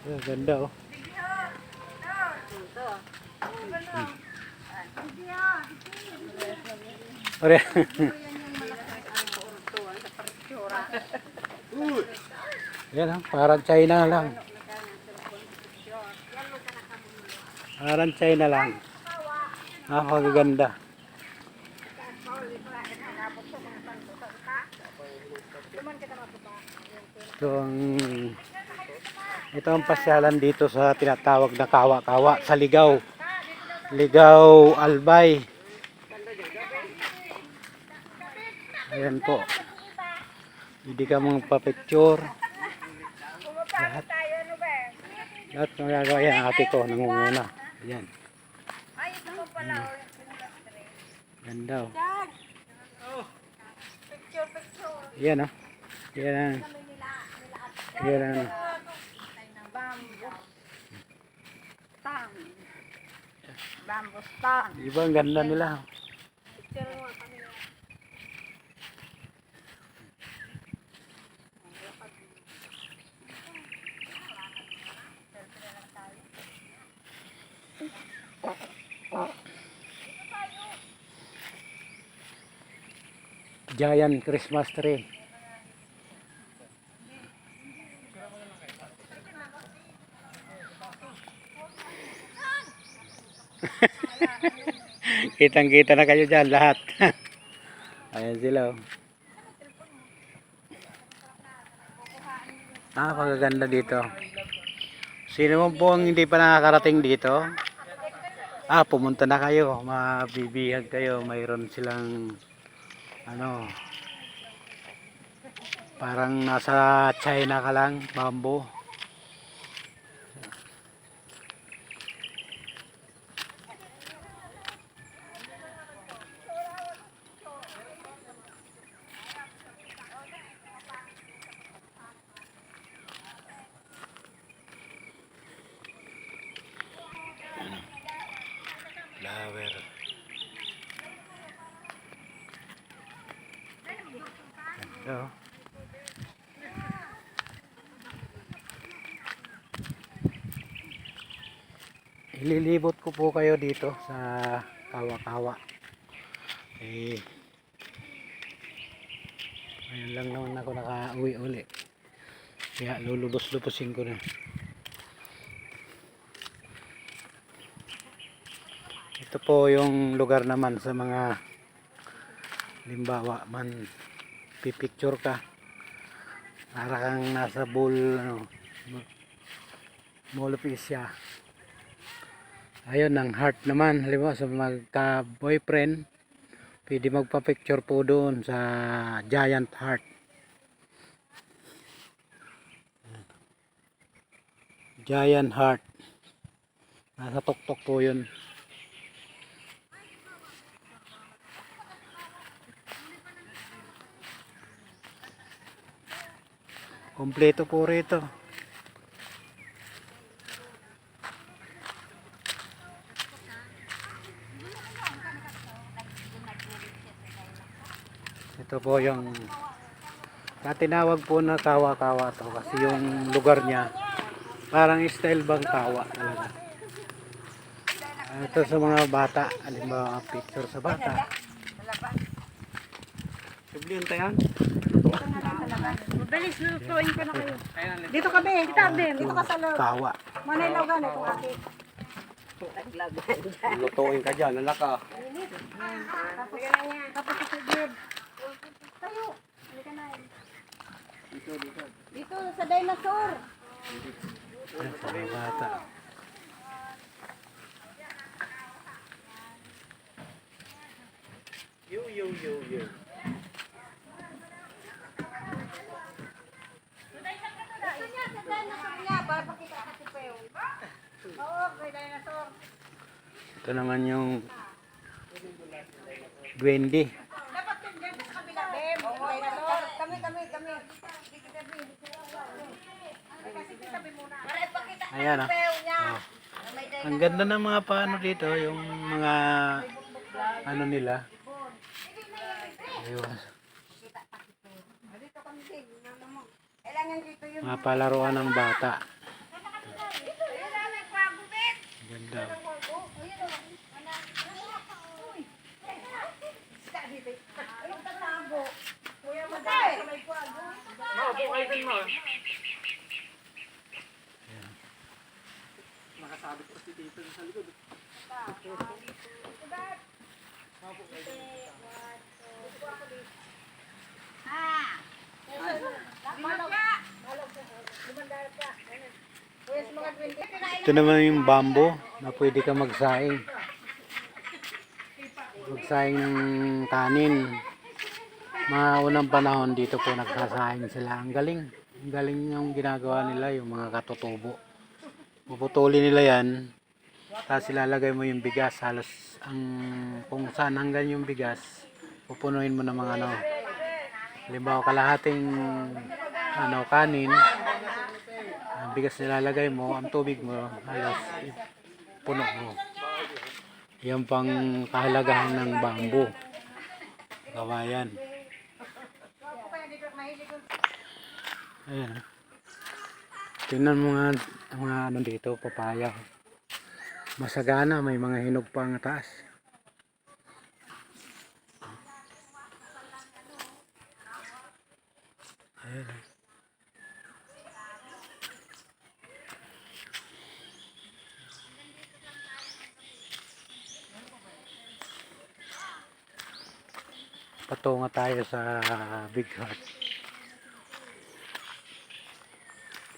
Ganda oh. Ore. Yan ah, parang China lang. Parang China lang. Napakaganda. Ito ang pasyalan dito sa tinatawag na Kawa-Kawa sa Ligaw. Ligaw Albay. Ayan po. Hindi ka mong papicture. Lahat ng gagawa yan. Ate ko nangunguna. Ayan. Ganda oh. Ayan oh. Ayan. Ayan. Bambustan. Iba ang ganda nila. Giant Christmas tree. Kitang-kita na kayo dyan lahat. Ayan sila oh. Pagaganda dito. Sino mo po ang hindi pa nakakarating dito? Pumunta na kayo. Mabibihag kayo. Mayroon silang ano, parang nasa China ka lang, bamboo. Flower. Ito. Ililibot ko po kayo dito sa Kawa-Kawa. Ngayon lang naman ako naka-uwi uli. Kaya lulubos-lubusin ko na. Ito po yung lugar naman sa mga limbawa man pipicture ka. Para kang nasa Mall of Asia. Ayun ang heart naman. Halimbawa sa magka-boyfriend, pwede magpa-picture po doon sa giant heart. Giant heart. Nasa tuktok po yun. Kompleto po rito. Ito po yung tinawag po na Kawa-Kawa to kasi yung lugar niya parang style bang kawa talaga. Ito sa mga bata, halimbawa picture sa bata. Sublihan tayo. Mabilis, lutuin ko na kayo. Dito ka, Ben. Dito ka sa loob. Kawa. Manaylaw ka na itong aki. Lutuin ka dyan, anak ka. Tapos sa grid. Tayo. Halika na. Dito sa dinosaur. Sa mga bata. Yo. Ito naman yung Gwendy. Dapat yung dyan sa kabila, Ben. Dinosaur. Kami. Ayan ah. Oh. Ang ganda ng mga paano dito, yung mga ano nila. Ayun. Mga palaruan ng bata. Yeah. Ito naman yung bamboo na pwede ka magsaing. Magsaing ng kanin. Mga unang panahon dito po nagsasaing sila. Ang galing. Ang galing yung ginagawa nila, yung mga katutubo. Puputulin nila yan. Tapos ilalagay mo yung bigas. Halos ang kung saan hanggang yung bigas, pupunuin mo ng mga ano. Halimbawa kalahating kanin. Ang bigas nilalagay mo, ang tubig mo, halos puno mo. Yan pang kahalagahan ng bamboo. Kawayan. Ayan. Tingnan mo nga mga ano dito, papaya. Masagana, may mga hinog pa ang taas. Ayan. Patungo tayo sa Big Heart.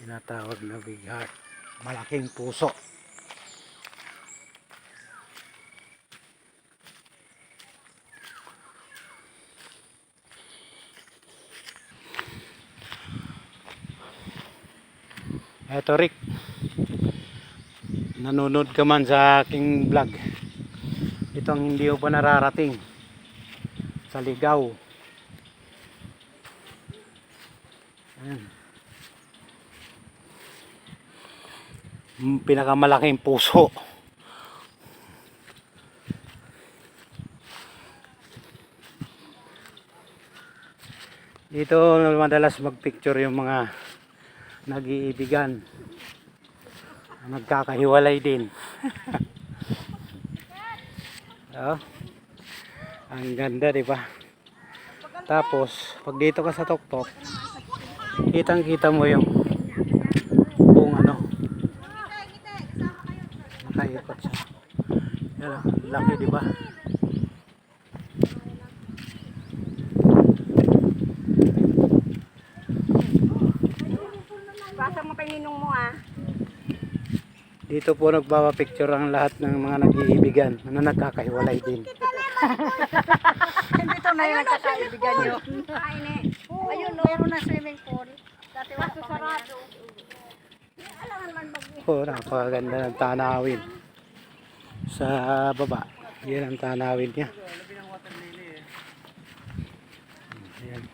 Tinatawag na Big Heart. Malaking puso. Eto Rick, nanonood ka man sa aking vlog. Ito ang hindi ko pa nararating sa Ligaw. Ayan. Pinakamalaking puso. Dito madalas magpicture yung mga nag-iibigan, nagkakahiwalay din. Oh, ang ganda, di ba? Tapos pag dito ka sa tuktok, kitang kita mo yung buong ano, nakaikot siya. Yan, laki, di ba? Basa mo paninong mo ah. Dito po nagpapapicture ang lahat ng mga nag-iibigan na nagkakahiwalay din. Dito na yung nagkakaibigan nyo. Ayun no, meron na swimming pool. Dati wala pa sarado. Alam naman Oh, napakaganda ng tanawin. Sa baba, yan ang tanawin niya. Ayan.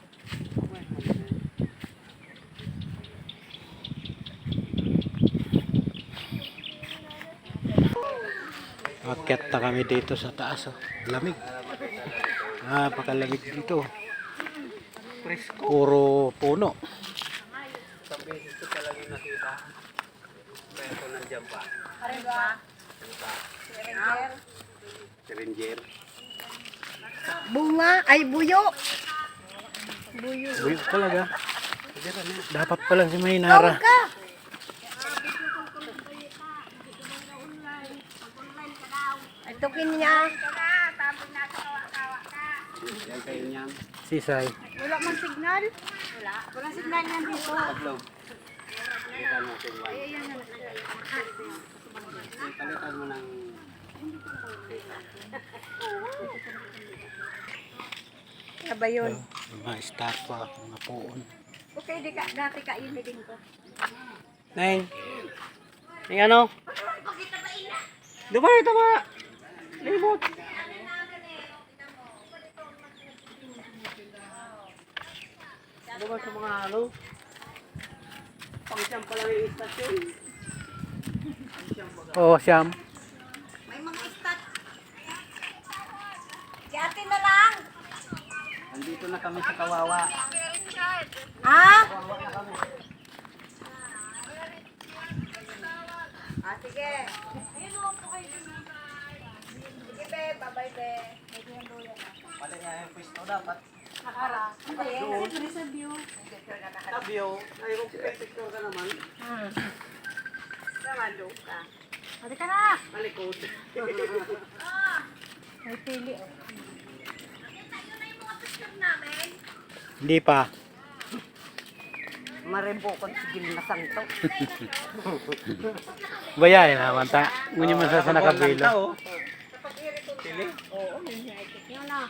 Akyat na kami dito sa taas. Oh. Lamig. Napakalamig dito. Puro puno. Ranger. bunga, ay buyo. Buyo talaga. Dapat pala si Maynara. Ay tukin niya. Sisay. Wala man signal. Wala signal yan dito. Palitan mo ng Ano ba yun? mga estatwa, mga puon. Okay, di ka, dati kainin din ko. Neng. Neng ano? Dumay, tama. Limot. Dumay sa mga ano? Pang-siyam pala yung istasyon. Oo, siyam. May mga istat. Kati na lang. Andito na kami sa Kawawa. Ha? Ah, sige. Sige, be. Bye-bye, be. Pali nga yung pwesto dapat. Nakara. Hindi. Kasi sa view. Tabyo, ay kung picture ka naman. Namalo ka. Hali ka na. Malikod. May pili. Hindi pa. Maribukon sigil na santo. Bayain naman ta. Ngunit man sa nakabilo. Pili? Oo, yun yun na.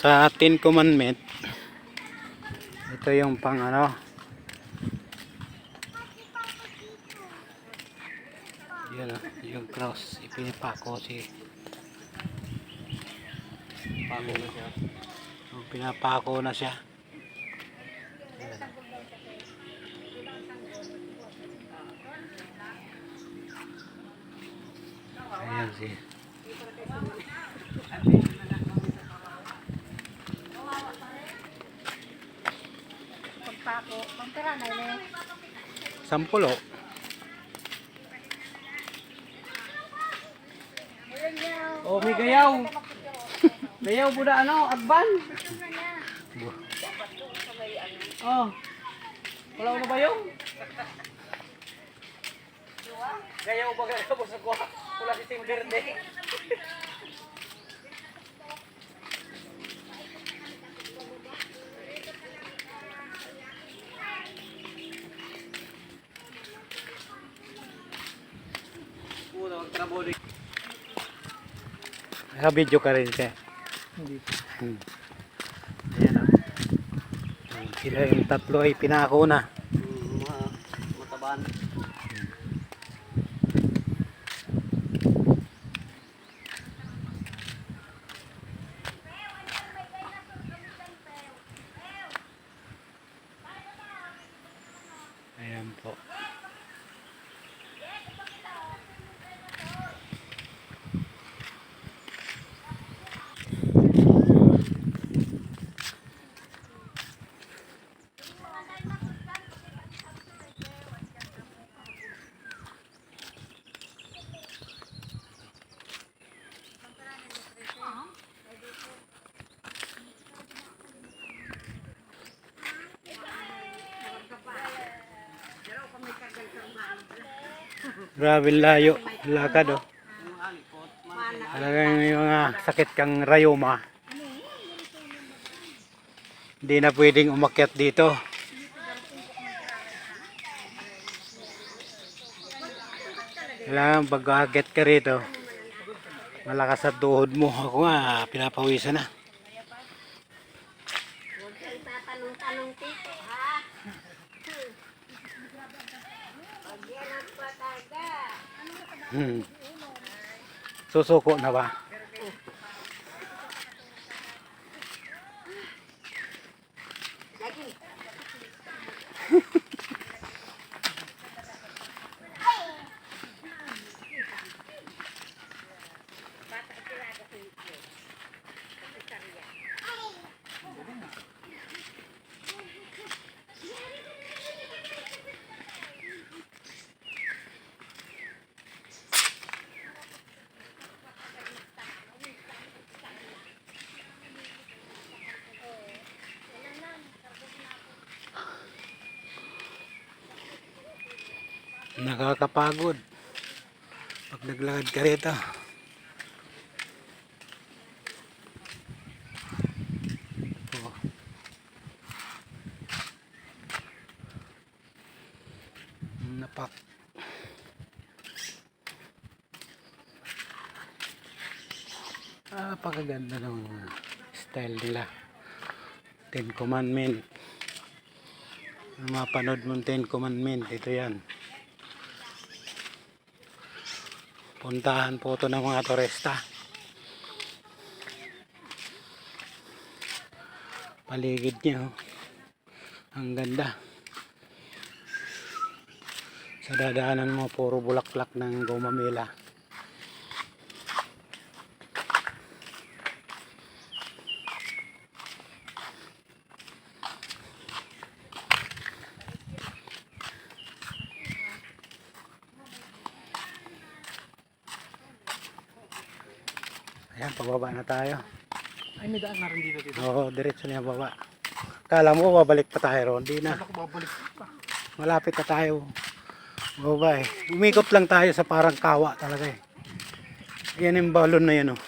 Sa Ten Commandment, ito yung pang ano, yun, yung cross, ipinapako si Pako na siya. pinapako na siya. Ayan si Pagpako. Pagkara na yun. Sampulo. Oh, may gayaw. Gayaw po na ano, agban. Oh. Wala na ba yung? Gayaw ba gayaw po sa kuha? Wala si Tim Verde. Puno, magtrabaho din. Video ka rin siya. Hindi. Ayan o. Sila yung tatlo ay pinako na. Matabaan. Ayan po. Grabe layo. Lakad oh. Talagang may mga sakit kang rayuma. Hindi na pwedeng umakyat dito. Kailangan pag-akyat ka rito, malakas sa tuhod mo. Ako nga, pinapawisan na. Huwag kang tatanong-tanong tito, ha? Pag yan ang pataga. Susuko na ba? Lagi. Nakakapagod pag naglakad ka rito. Oh. Napak. Pagaganda ng style nila. Ten Commandment. Mapanood mong Ten Commandment, ito yan. Puntahan po ito ng mga turista. Paligid niya. Oh. Ang ganda. Sa dadaanan mo, puro bulaklak ng gumamela. Ayan, pababa na tayo. Ay, may daan na rin dito. Oo, diretso na yung baba. Kala mo, babalik pa tayo ron. Hindi na. Ako babalik pa. Malapit na tayo. Baba eh. Umikot lang tayo sa parang kawa talaga eh. Yan yung balon na yan oh.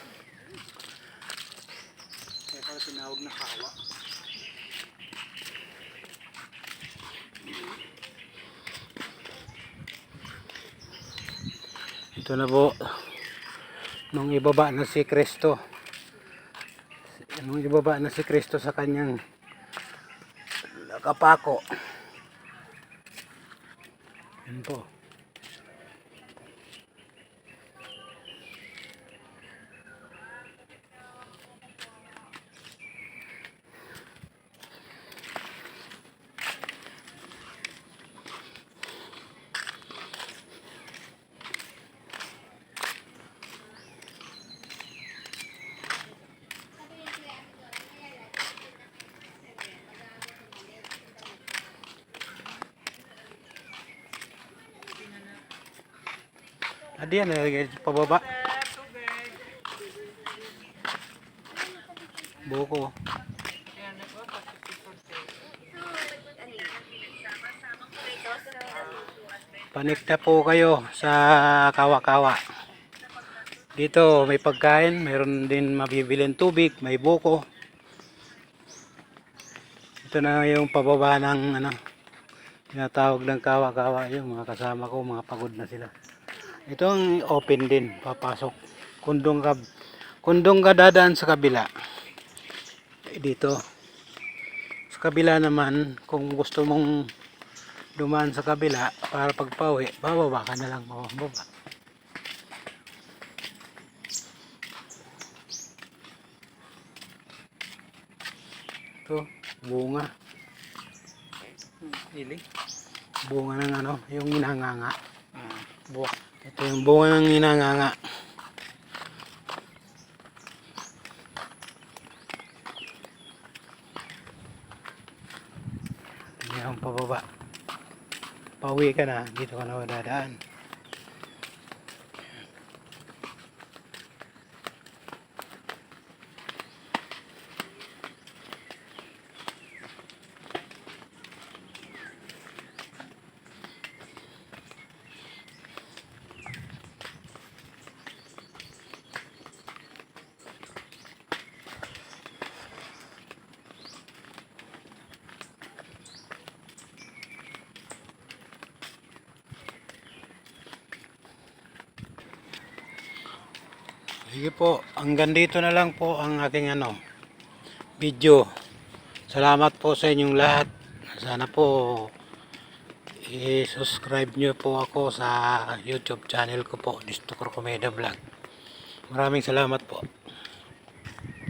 Kaya pala tinawag na kawa. Ito na po. Nung ibaba na si Kristo. Nung ibaba na si Kristo sa kanyang kapako. Yan po. Adi yan, pababa. Buko. Panikta po kayo sa kawa-kawa. Dito may pagkain, mayroon din mabibilin tubig, may buko. Ito na yung pababa ng ano, tinatawag ng kawa-kawa. Yung mga kasama ko, mga pagod na sila. Ito ang open din, papasok. Kundong ka dadaan sa kabila. Dito. Sa kabila naman, kung gusto mong dumaan sa kabila para pagpauwi, bababa ka na lang, bababa. Ito, bunga. Ili. Bunga ng ano, yung hinanganga. Buwak. Ito yung bunga ng hinanganga. Yan ang pababa. Pauwi ka na, dito ka na madadaan. Sige po, hanggang dito na lang po ang aking video. Salamat po sa inyong lahat. Sana po i-subscribe nyo po ako sa YouTube channel ko po, Nestor Comeda Vlog. Maraming salamat po.